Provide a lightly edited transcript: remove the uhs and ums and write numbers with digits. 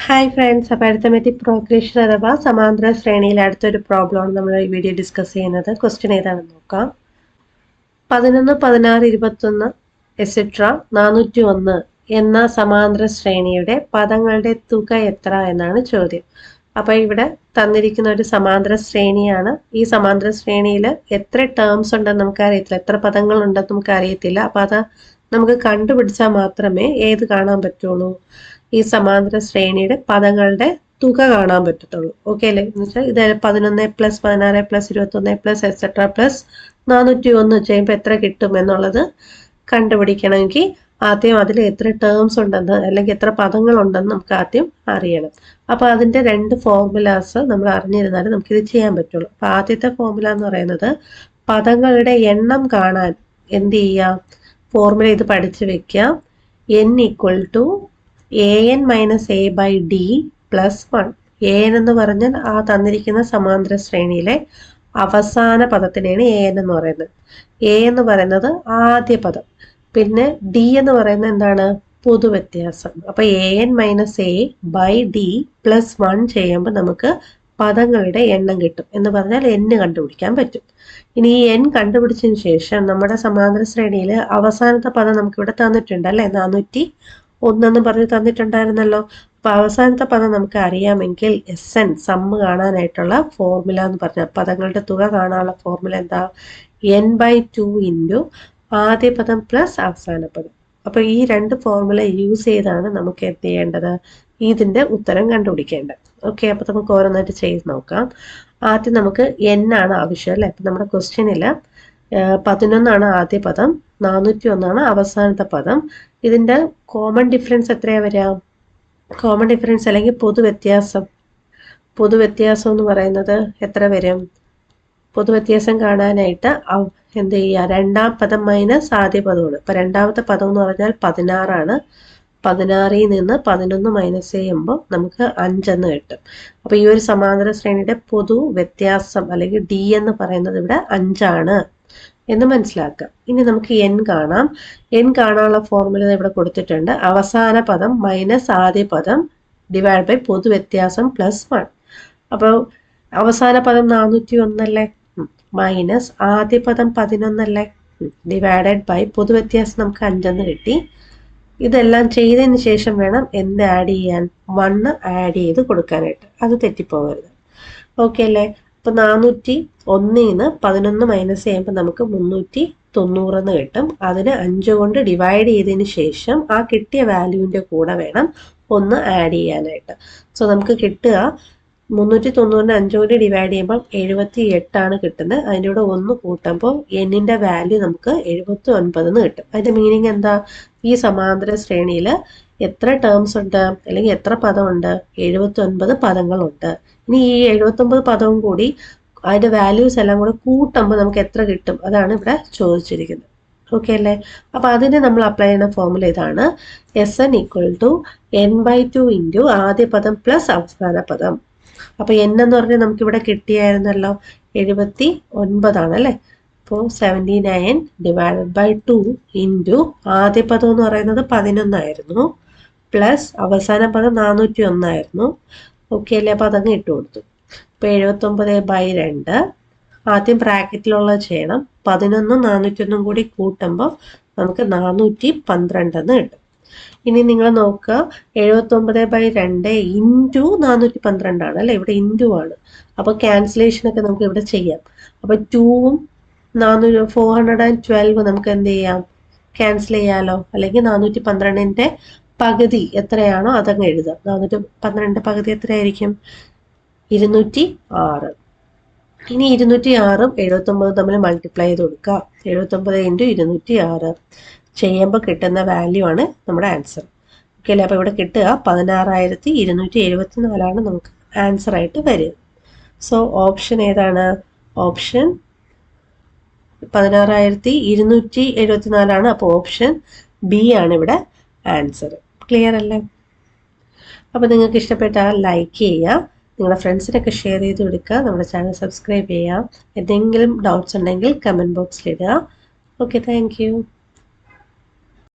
Hi friends, അപ്പോൾ arithmetic progression അഥവാ സമാന്തര ശ്രേണിയിലെ അടുത്തൊരു പ്രോബ്ലമാണ് നമ്മൾ ഈ വീഡിയോ ഡിസ്കസ് ചെയ്യുന്നത്. ക്വസ്റ്റ്യൻ ഏതാണെന്ന് നോക്കാം. 11, 16, 21 എക്സെട്ര 401 എന്ന സമാന്തര ശ്രേണിയുടെ പദങ്ങളുടെ തുക എത്ര എന്നാണ് ചോദ്യം. അപ്പോൾ ഇവിടെ തന്നിരിക്കുന്ന ഒരു സമാന്തര ശ്രേണിയാണ്. ഈ സമാന്തര ശ്രേണിയിൽ എത്ര ടേംസ് ഉണ്ടെന്ന് നമുക്ക് അറിയത്തില്ല, എത്ര പദങ്ങൾ ഉണ്ടെന്ന് നമുക്ക് അറിയത്തില്ല. അപ്പോൾ അത് നമുക്ക് കണ്ടുപിടിച്ചാൽ മാത്രമേ ഏത് കാണാൻ പറ്റുള്ളൂ, ഈ സമാന്തര ശ്രേണിയുടെ പദങ്ങളുടെ തുക കാണാൻ പറ്റത്തുള്ളൂ. ഓക്കെ അല്ലേ? എന്ന് വെച്ചാൽ ഇത് 11 + 16 + 21 എക്സെട്ര പ്ലസ് 401 ചെയ്യുമ്പോൾ എത്ര കിട്ടും എന്നുള്ളത് കണ്ടുപിടിക്കണമെങ്കിൽ ആദ്യം അതിൽ എത്ര ടേംസ് ഉണ്ടെന്ന് അല്ലെങ്കിൽ എത്ര പദങ്ങൾ ഉണ്ടെന്ന് നമുക്ക് ആദ്യം അറിയണം. അപ്പോൾ അതിൻ്റെ 2 ഫോർമുലാസ് നമ്മൾ അറിഞ്ഞിരുന്നാലും നമുക്കിത് ചെയ്യാൻ പറ്റുള്ളൂ. അപ്പോൾ ആദ്യത്തെ ഫോർമുല എന്ന് പറയുന്നത് പദങ്ങളുടെ എണ്ണം കാണാൻ എന്ത് ചെയ്യുക, ഫോർമുല ഇത് പഠിച്ചു വെക്കുക. n = an - a/d + 1. an എന്ന് പറഞ്ഞാൽ ആ തന്നിരിക്കുന്ന സമാന്തര ശ്രേണിയിലെ അവസാന പദത്തിനെയാണ് an എന്ന് പറയുന്നത്. a എന്ന് പറയുന്നത് ആദ്യ പദം, പിന്നെ d എന്ന് പറയുന്നത് എന്താണ്, പൊതുവ്യത്യാസം. അപ്പൊ an - a/d + 1 ചെയ്യുമ്പോൾ നമുക്ക് പദങ്ങളുടെ എണ്ണം കിട്ടും. എന്ന് പറഞ്ഞാൽ n കണ്ടുപിടിക്കാൻ പറ്റും. ഇനി ഈ n കണ്ടുപിടിച്ചതിന് ശേഷം നമ്മുടെ സമാന്തര ശ്രേണിയിൽ അവസാനത്തെ പദം നമുക്കിവിടെ തന്നിട്ടുണ്ട് അല്ലെ, 401 പറഞ്ഞ് തന്നിട്ടുണ്ടായിരുന്നല്ലോ. അപ്പൊ അവസാനത്തെ പദം നമുക്ക് അറിയാമെങ്കിൽ SN സമ്മ് കാണാനായിട്ടുള്ള ഫോർമുല എന്ന് പറഞ്ഞാൽ പദങ്ങളുടെ തുക കാണാനുള്ള ഫോർമുല എന്താ, n/2 ഇൻറ്റു ആദ്യ പദം പ്ലസ് അവസാന പദം. അപ്പൊ ഈ 2 ഫോർമുല യൂസ് ചെയ്താണ് നമുക്ക് എന്ത് ചെയ്യേണ്ടത്, ഇതിന്റെ ഉത്തരം കണ്ടുപിടിക്കേണ്ടത്. ഓക്കെ, അപ്പൊ നമുക്ക് ഓരോന്നായിട്ട് ചെയ്ത് നോക്കാം. ആദ്യം നമുക്ക് n ആണ് ആവശ്യം അല്ലെ. അപ്പൊ നമ്മുടെ ക്വസ്റ്റ്യനില് 11 ആദ്യ പദം, 401 അവസാനത്തെ പദം. ഇതിന്റെ കോമൺ ഡിഫറൻസ് എത്രയാ വരിക, കോമൺ ഡിഫറൻസ് അല്ലെങ്കിൽ പൊതുവ്യത്യാസം എന്ന് പറയുന്നത് എത്ര വരും? പൊതുവ്യത്യാസം കാണാനായിട്ട് എന്ത് ചെയ്യുക, രണ്ടാം പദം മൈനസ് ആദ്യ പദമാണ്. ഇപ്പൊ രണ്ടാമത്തെ പദം എന്ന് പറഞ്ഞാൽ 16 ആണ്. 16ൽ നിന്ന് 11 മൈനസ് ചെയ്യുമ്പോൾ നമുക്ക് 5 എന്ന് കിട്ടും. അപ്പൊ ഈ ഒരു സമാന്തര ശ്രേണിയുടെ പൊതു വ്യത്യാസം അല്ലെങ്കിൽ d എന്ന് പറയുന്നത് ഇവിടെ 5 ആണ് എന്ന് മനസ്സിലാക്കാം. ഇനി നമുക്ക് n കാണാം. n കാണാനുള്ള ഫോർമുല ഇവിടെ കൊടുത്തിട്ടുണ്ട്. അവസാന പദം മൈനസ് ആദ്യ പദം ഡിവൈഡ് ബൈ പൊതുവ്യത്യാസം + 1. അപ്പോൾ അവസാന പദം 401 അല്ലേ, മൈനസ് ആദ്യ പദം 11 അല്ലേ, ഡിവൈഡഡ് ബൈ പൊതുവ്യത്യാസം നമുക്ക് 5 എന്ന് കിട്ടി. ഇതെല്ലാം ചെയ്തതിന് ശേഷം വേണം എന്ത് ആഡ് ചെയ്യാൻ, 1 ആഡ് ചെയ്ത് കൊടുക്കാനായിട്ട്. അത് തെറ്റിപ്പോകരുത്. ഓക്കെ അല്ലേ? അപ്പൊ 401 11 മൈനസ് ചെയ്യുമ്പോൾ നമുക്ക് 390 എന്ന് കിട്ടും. അതിന് 5 കൊണ്ട് ഡിവൈഡ് ചെയ്തതിന് ശേഷം ആ കിട്ടിയ വാല്യൂവിന്റെ കൂടെ വേണം 1 ആഡ് ചെയ്യാനായിട്ട്. സോ നമുക്ക് കിട്ടുക 390 5 കൊണ്ട് ഡിവൈഡ് ചെയ്യുമ്പോൾ 78 ആണ് കിട്ടുന്നത്. അതിൻ്റെ കൂടെ 1 കൂട്ടുമ്പോൾ എന്നിന്റെ വാല്യൂ നമുക്ക് 79 എന്ന് കിട്ടും. അതിന്റെ മീനിങ് എന്താ, ഈ സമാന്തര ശ്രേണിയിൽ എത്ര ടേംസ് ഉണ്ട് അല്ലെങ്കിൽ എത്ര പദമുണ്ട്, 79 പദങ്ങളുണ്ട്. ഇനി ഈ 79 പദവും കൂടി അതിന്റെ വാല്യൂസ് എല്ലാം കൂടെ കൂട്ടുമ്പോൾ നമുക്ക് എത്ര കിട്ടും, അതാണ് ഇവിടെ ചോദിച്ചിരിക്കുന്നത്. ഓക്കെ അല്ലേ? അപ്പൊ അതിന് നമ്മൾ അപ്ലൈ ചെയ്യുന്ന ഫോർമുല ഇതാണ്, SN = n/2 ഇൻറ്റു ആദ്യ പദം പ്ലസ് അവസാന പദം. അപ്പൊ n എന്ന് പറഞ്ഞാൽ നമുക്ക് ഇവിടെ കിട്ടിയായിരുന്നല്ലോ 79 ആണ് അല്ലെ. അപ്പോൾ 79 ഡിവൈഡഡ് ബൈ 2 ഇൻറ്റു ആദ്യ പദം എന്ന് പറയുന്നത് 11 ആയിരുന്നു, പ്ലസ് അവസാന പദം 401 ആയിരുന്നു. ഓക്കെ അല്ലേ? അപ്പൊ അതങ്ങ് ഇട്ട് കൊടുത്തു. ഇപ്പൊ 79/2 ആദ്യം ബ്രാക്കറ്റിലുള്ളത് ചെയ്യണം. 11 401 കൂടി കൂട്ടുമ്പോൾ നമുക്ക് 412 എന്ന് കിട്ടും. ഇനി നിങ്ങൾ നോക്കുക, 79/2 ഇൻറ്റു 412 ആണ് അല്ലെ, ഇവിടെ ഇൻറ്റു ആണ്. അപ്പൊ ക്യാൻസലേഷൻ ഒക്കെ നമുക്ക് ഇവിടെ ചെയ്യാം. അപ്പൊ 2ഉം 412 നമുക്ക് എന്ത് ചെയ്യാം, ക്യാൻസൽ ചെയ്യാലോ. അല്ലെങ്കിൽ 412ന്റെ പകുതി എത്രയാണോ അതങ്ങ് എഴുതാം. 412 പകുതി എത്രയായിരിക്കും, 206. ഇനി 206ഉം 79 തമ്മിൽ മൾട്ടിപ്ലൈ ചെയ്ത് കൊടുക്കുക. 79 ഇൻറ്റു 206 ചെയ്യുമ്പോൾ കിട്ടുന്ന വാല്യൂ ആണ് നമ്മുടെ ആൻസർ. ഓക്കെ അല്ലേ? അപ്പോൾ ഇവിടെ കിട്ടുക 16,274 നമുക്ക് ആൻസർ ആയിട്ട് വരിക. സോ ഓപ്ഷൻ ഏതാണ്, ഓപ്ഷൻ 16,274 അപ്പോൾ ഓപ്ഷൻ ബി ആണ് ഇവിടെ ആൻസർ. ക്ലിയർ അല്ലേ? അപ്പോൾ നിങ്ങൾക്ക് ഇഷ്ടപ്പെട്ടാൽ ലൈക്ക് ചെയ്യുക, നിങ്ങളുടെ ഫ്രണ്ട്സിനൊക്കെ ഷെയർ ചെയ്ത് കൊടുക്കുക, നമ്മുടെ ചാനൽ സബ്സ്ക്രൈബ് ചെയ്യുക. എന്തെങ്കിലും ഡൗട്ട്സ് ഉണ്ടെങ്കിൽ കമൻറ്റ് ബോക്സിൽ ഇടുക. Okay, thank you.